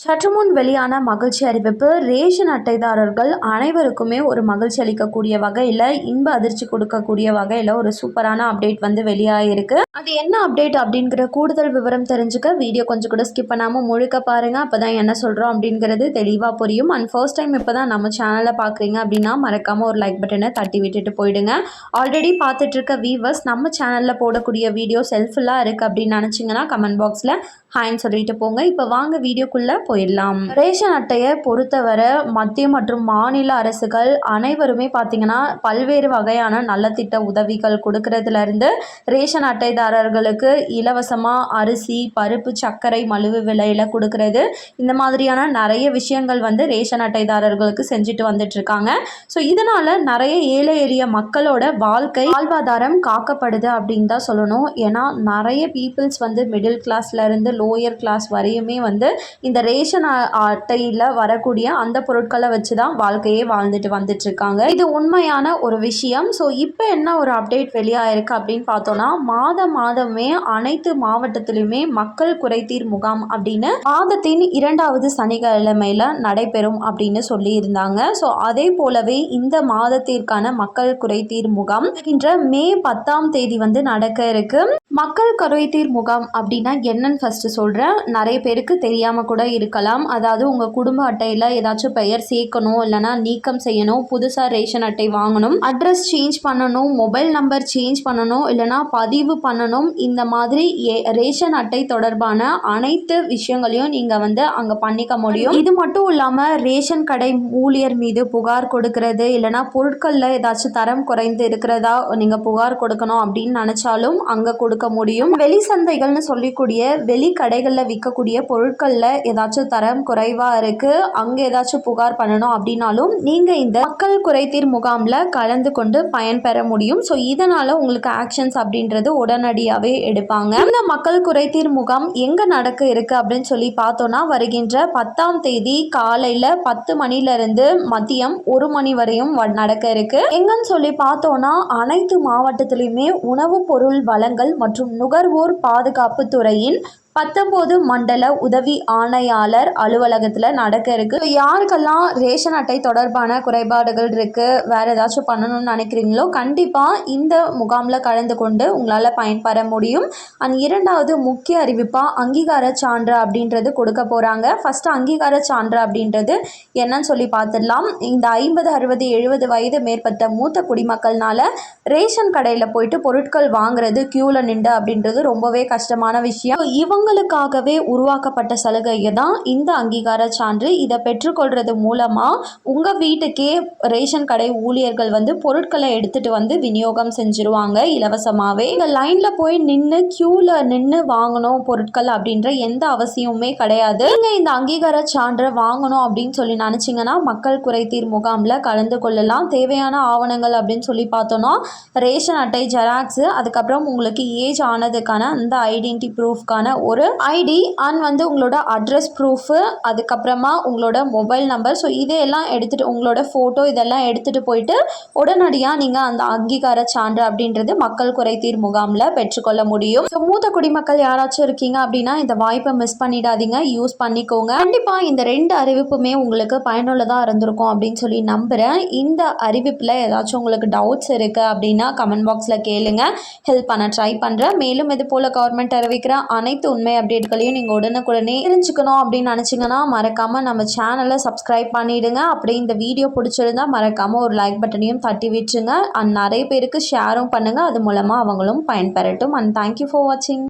சற்று முன் வெளியான மகிழ்ச்சி அறிவிப்பு ரேஷன் அட்டைதாரர்கள் அனைவருக்குமே ஒரு மகிழ்ச்சி அளிக்கக்கூடிய வகையில் இன்ப அதிர்ச்சி கொடுக்கக்கூடிய வகையில் ஒரு சூப்பரான அப்டேட் வந்து வெளியாகிருக்கு. அது என்ன அப்டேட் அப்படிங்கிற கூடுதல் விவரம் தெரிஞ்சுக்க வீடியோ கொஞ்சம் கூட ஸ்கிப் பண்ணாமல் முழுக்க பாருங்கள். அப்போ தான் என்ன சொல்கிறோம் அப்படிங்கிறது தெளிவாக புரியும். அண்ட் ஃபர்ஸ்ட் டைம் இப்போ தான் நம்ம சேனலை பார்க்குறீங்க அப்படின்னா மறக்காமல் ஒரு லைக் பட்டனை தட்டி விட்டுட்டு போயிடுங்க. ஆல்ரெடி பார்த்துட்ருக்க வீவர்ஸ் நம்ம சேனலில் போடக்கூடிய வீடியோ ஹெல்ப்ஃபுல்லாக இருக்குது அப்படின்னு நினச்சிங்கன்னா கமெண்ட் பாக்ஸில் ஹாய்ன்னு சொல்லிட்டு போங்க. இப்போ வாங்க வீடியோக்குள்ளே போயிடலாம். ரேஷன் அட்டையை பொறுத்தவரை மத்திய மற்றும் மாநில அரசுகள் அனைவருமே பார்த்தீங்கன்னா பல்வேறு வகையான நலத்திட்ட உதவிகள் கொடுக்கறதுல இருந்து ரேஷன் அட்டைதாரர்களுக்கு இலவசமாக அரிசி, பருப்பு, சர்க்கரை மலிவு விலையில் கொடுக்கறது, இந்த மாதிரியான நிறைய விஷயங்கள் வந்து ரேஷன் அட்டைதாரர்களுக்கு செஞ்சுட்டு வந்துட்டு இருக்காங்க. ஸோ இதனால நிறைய ஏழை எளிய மக்களோட வாழ்வாதாரம் காக்கப்படுது அப்படின்னு தான் சொல்லணும். ஏன்னா நிறைய பீப்புள்ஸ் வந்து மிடில் கிளாஸ்ல இருந்து லோயர் கிளாஸ் வரையுமே வந்து இந்த ரேஷன் அட்டையில் வரக்கூடிய அந்த பொருட்களை வச்சு தான் வாழ்க்கையே வாழ்ந்துட்டு வந்துட்டு இருக்காங்க. இது உண்மையான ஒரு விஷயம். ஸோ இப்போ என்ன ஒரு அப்டேட் வெளியாயிருக்கு அப்படின்னு பார்த்தோன்னா, மாதமே அனைத்து மாவட்டத்திலுமே மக்கள் குறைதீர் முகாம் அப்படின்னு மாதத்தின் 2வது சனிக்கிழமையில நடைபெறும் அப்படின்னு சொல்லி இருந்தாங்க. ஸோ அதே போலவே இந்த மாதத்திற்கான மக்கள் குறைதீர் முகாம் மே 10ஆம் தேதி வந்து நடக்க இருக்கு. மக்கள் குறைதீர் முகாம் அப்படின்னா என்னன்னு ஃபர்ஸ்ட் சொல்கிறேன். நிறைய பேருக்கு தெரியாமல் கூட இருக்கலாம். அதாவது உங்கள் குடும்ப அட்டையில் ஏதாச்சும் பெயர் சேர்க்கணும், இல்லைனா நீக்கம் செய்யணும், புதுசாக ரேஷன் அட்டை வாங்கணும், அட்ரஸ் சேஞ்ச் பண்ணணும், மொபைல் நம்பர் சேஞ்ச் பண்ணணும், இல்லைனா பதிவு பண்ணணும். இந்த மாதிரி ரேஷன் அட்டை தொடர்பான அனைத்து விஷயங்களையும் நீங்கள் வந்து அங்கே பண்ணிக்க முடியும். இது மட்டும் இல்லாமல் ரேஷன் கடை ஊழியர் மீது புகார் கொடுக்கறது, இல்லைனா பொருட்களில் ஏதாச்சும் தரம் குறைந்து இருக்கிறதா நீங்கள் புகார் கொடுக்கணும் அப்படின்னு நினச்சாலும் அங்கே கொடுக்க முடியும். வெளி சந்தைகள்னு சொல்லக்கூடிய வெளி கடைகளில் விற்கக்கூடிய பொருட்களில் ஏதாச்சும் தரம் குறைவாக இருக்குது, அங்கே ஏதாச்சும் புகார் பண்ணணும் அப்படின்னாலும் நீங்கள் இந்த மக்கள் குறைதீர் முகாமில் கலந்து கொண்டு பயன்பெற முடியும். ஸோ இதனால் உங்களுக்கு ஆக்ஷன்ஸ் அப்படின்றது உடனடியாகவே எடுப்பாங்க. இந்த மக்கள் குறைதீர் முகாம் எங்கே நடக்க இருக்குது அப்படின்னு சொல்லி பார்த்தோன்னா, வருகின்ற 10ஆம் தேதி காலையில் 10 மணிலிருந்து மதியம் 1 மணி வரையும் நடக்க இருக்கு. எங்கன்னு சொல்லி பார்த்தோன்னா, அனைத்து மாவட்டத்திலையுமே உணவுப் பொருள் வழங்கல் மற்றும் நுகர்வோர் பாதுகாப்பு துறையின் 19 மண்டல உதவி ஆணையாளர் அலுவலகத்தில் நடக்க இருக்கு. யாருக்கெல்லாம் ரேஷன் அட்டை தொடர்பான குறைபாடுகள் இருக்கு, வேற ஏதாச்சும் பண்ணணும்னு நினைக்கிறீங்களோ கண்டிப்பாக இந்த முகாமில் கலந்து கொண்டு உங்களால் பயன்பெற முடியும். அண்ட் 2வது முக்கிய அறிவிப்பாக அங்கீகார சான்று அப்படின்றது கொடுக்க போகிறாங்க. ஃபர்ஸ்ட் அங்கீகார சான்று அப்படின்றது என்னன்னு சொல்லி பார்த்துடலாம். இந்த 50, 60, 70 வயது மேற்பட்ட மூத்த குடிமக்கள்னால ரேஷன் கடையில் போயிட்டு பொருட்கள் வாங்குறது கியூவில் நின்று அப்படின்றது ரொம்பவே கஷ்டமான விஷயம். இவங்களுக்காகவே உருவாக்கப்பட்ட சலுகையை தான் இந்த அங்கீகார சான்று. இதை பெற்றுக்கொள்றது மூலமாக உங்கள் வீட்டுக்கே ரேஷன் கடை ஊழியர்கள் வந்து பொருட்களை எடுத்துகிட்டு வந்து விநியோகம் செஞ்சுருவாங்க இலவசமாகவே. இந்த லைனில் போய் நின்று கியூவில் நின்று வாங்கணும் பொருட்கள் அப்படின்ற எந்த அவசியமுமே கிடையாது. நீங்கள் இந்த அங்கீகார சான்றை வாங்கணும் அப்படின்னு சொல்லி நினச்சிங்கன்னா மக்கள் குறைதீர் முகாமில் கலந்து கொள்ளலாம். தேவையான ஆவணங்கள் அப்படின்னு சொல்லி பார்த்தோன்னா, ரேஷன் அட்டை ஜெராக்ஸு, அதுக்கப்புறம் உங்களுக்கு ஏஜ் ஆனதுக்கான அந்த ஐடென்டி ப்ரூஃப்கான ஒரு ஐடி அண்ட் வந்து உங்களோட அட்ரஸ் ப்ரூஃபு, அதுக்கப்புறமா உங்களோட மொபைல் நம்பர். ஸோ இதையெல்லாம் எடுத்துகிட்டு உங்களோட ஃபோட்டோ இதெல்லாம் எடுத்துகிட்டு போயிட்டு உடனடியாக நீங்கள் அந்த அங்கீகார சான்று அப்படின்றது மக்கள் குறைதீர் முகாமில் பெற்றுக்கொள்ள முடியும். ஸோ மூத்த குடிமக்கள் யாராச்சும் இருக்கீங்க அப்படின்னா இந்த வாய்ப்பை மிஸ் பண்ணிடாதீங்க, யூஸ் பண்ணிக்கோங்க. கண்டிப்பாக இந்த 2 அறிவிப்புமே உங்களுக்கு பயனுள்ளதாக இருந்திருக்கும் அப்படின்னு சொல்லி நம்புகிறேன். இந்த அறிவிப்பில் ஏதாச்சும் உங்களுக்கு டவுட்ஸ் இருக்குது அப்படின்னா கமெண்ட் பாக்ஸில் கேளுங்க, ஹெல்ப் பண்ண ட்ரை பண்ணுறேன். மேலும் இது போல் கவர்மெண்ட் அறிவிக்கிற அனைத்து உண்மை அப்டேட்களையும் நீங்கள் உடனுக்குடனே தெரிஞ்சுக்கணும் அப்படின்னு நினச்சிங்கன்னா மறக்காமல் நம்ம சேனலை சப்ஸ்கிரைப் பண்ணிவிடுங்க. அப்படி இந்த வீடியோ பிடிச்சிருந்தா மறக்காமல் ஒரு லைக் பட்டனையும் தட்டி விட்டுருங்க. அண்ட் நிறைய பேருக்கு ஷேரும் பண்ணுங்கள், அது மூலமாக அவங்களும் பயன்பெறட்டும். அண்ட் தேங்க்யூ ஃபார் வாட்சிங்.